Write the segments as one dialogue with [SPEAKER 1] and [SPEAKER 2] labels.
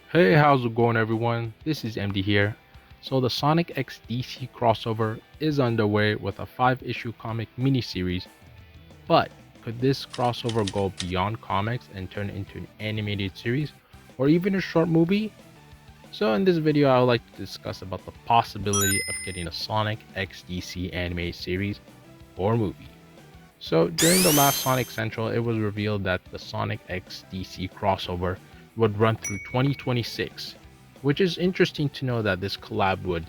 [SPEAKER 1] Hey, how's it going everyone? This is MD here. So the Sonic X DC crossover is underway with a 5-issue comic miniseries, but could this crossover go beyond comics and turn into an animated series or even a short movie? So in this video I would like to discuss about the possibility of getting a Sonic X DC animated series or movie. So during the last Sonic Central, it was revealed that the Sonic X DC crossover would run through 2026, which is interesting to know that this collab would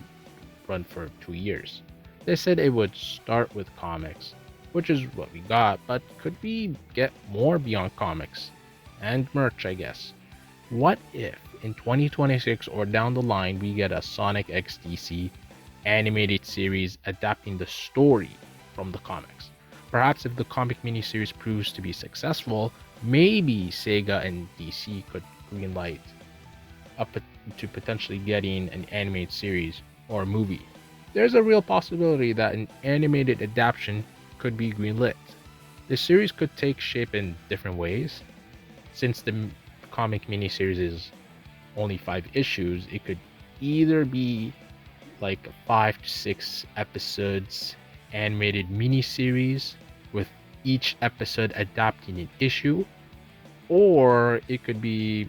[SPEAKER 1] run for 2 years. They said it would start with comics, which is what we got, but could we get more beyond comics? And merch, I guess. What if in 2026 or down the line we get a Sonic X DC animated series adapting the story from the comics? Perhaps if the comic miniseries proves to be successful, maybe Sega and DC could greenlight up to potentially getting an animated series or movie. There's a real possibility that an animated adaptation could be greenlit. The series could take shape in different ways. Since the comic miniseries is only 5 issues, it could either be like 5 to 6 episodes animated miniseries with each episode adapting an issue, or it could be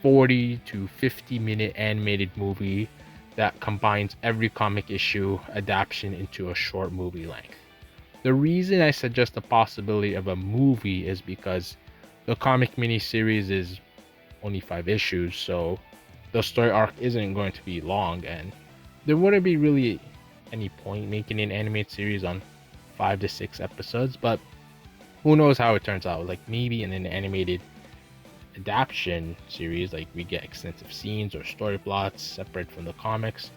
[SPEAKER 1] 40 to 50-minute animated movie that combines every comic issue adaptation into a short movie length. The reason I suggest the possibility of a movie is because the comic miniseries is only 5 issues, so the story arc isn't going to be long, and there wouldn't be really any point making an animated series on 5 to 6 episodes. But who knows how it turns out? Like maybe in an animated adaptation series, like we get extensive scenes or story plots separate from the comics.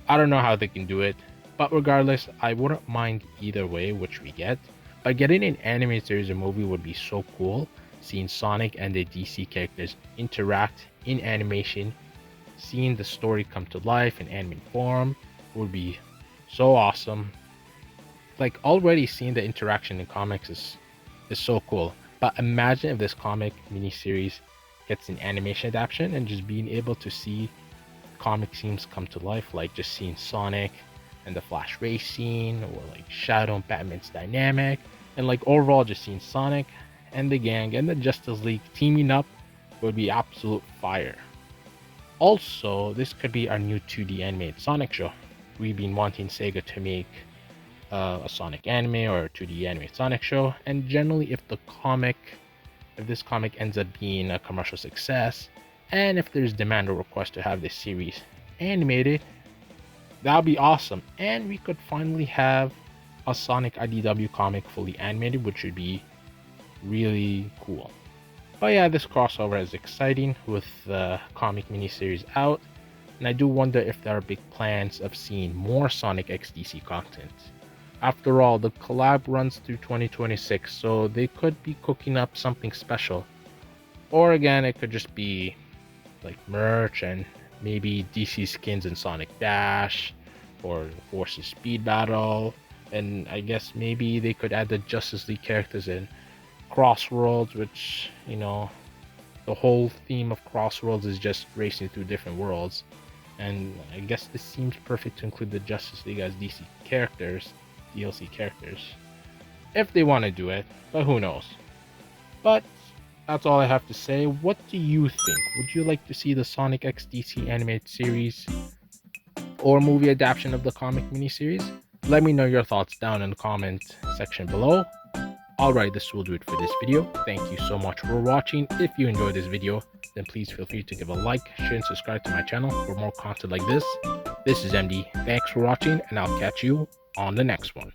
[SPEAKER 1] I don't know how they can do it, but regardless, I wouldn't mind either way which we get. But getting an animated series or movie would be so cool. Seeing Sonic and the DC characters interact in animation, seeing the story come to life in anime form would be so awesome. Like already seeing the interaction in comics is so cool. But imagine if this comic miniseries gets an animation adaptation and just being able to see comic scenes come to life, like just seeing Sonic and the Flash race scene, or like Shadow and Batman's dynamic, and like overall just seeing Sonic and the gang and the Justice League teaming up would be absolute fire. Also, this could be our new 2D animated Sonic show. We've been wanting Sega to make a Sonic anime or a 2D animated Sonic show, and generally if this comic ends up being a commercial success, and if there's demand or request to have this series animated, that'll be awesome. And we could finally have a Sonic IDW comic fully animated, which would be really cool. But yeah, this crossover is exciting with the comic miniseries out, and I do wonder if there are big plans of seeing more Sonic X DC content. After all, the collab runs through 2026, so they could be cooking up something special. Or again, it could just be like merch and maybe DC skins in Sonic Dash or Forces Speed Battle. And I guess maybe they could add the Justice League characters in Crossworlds, which, the whole theme of Crossworlds is just racing through different worlds. And I guess this seems perfect to include the Justice League as DLC characters, if they want to do it, but who knows. But that's all I have to say. What do you think? Would you like to see the Sonic X DC animated series or movie adaptation of the comic miniseries? Let me know your thoughts down in the comment section below. Alright, this will do it for this video. Thank you so much for watching. If you enjoyed this video, then please feel free to give a like, share, and subscribe to my channel for more content like this. This is MD. Thanks for watching, and I'll catch you on the next one.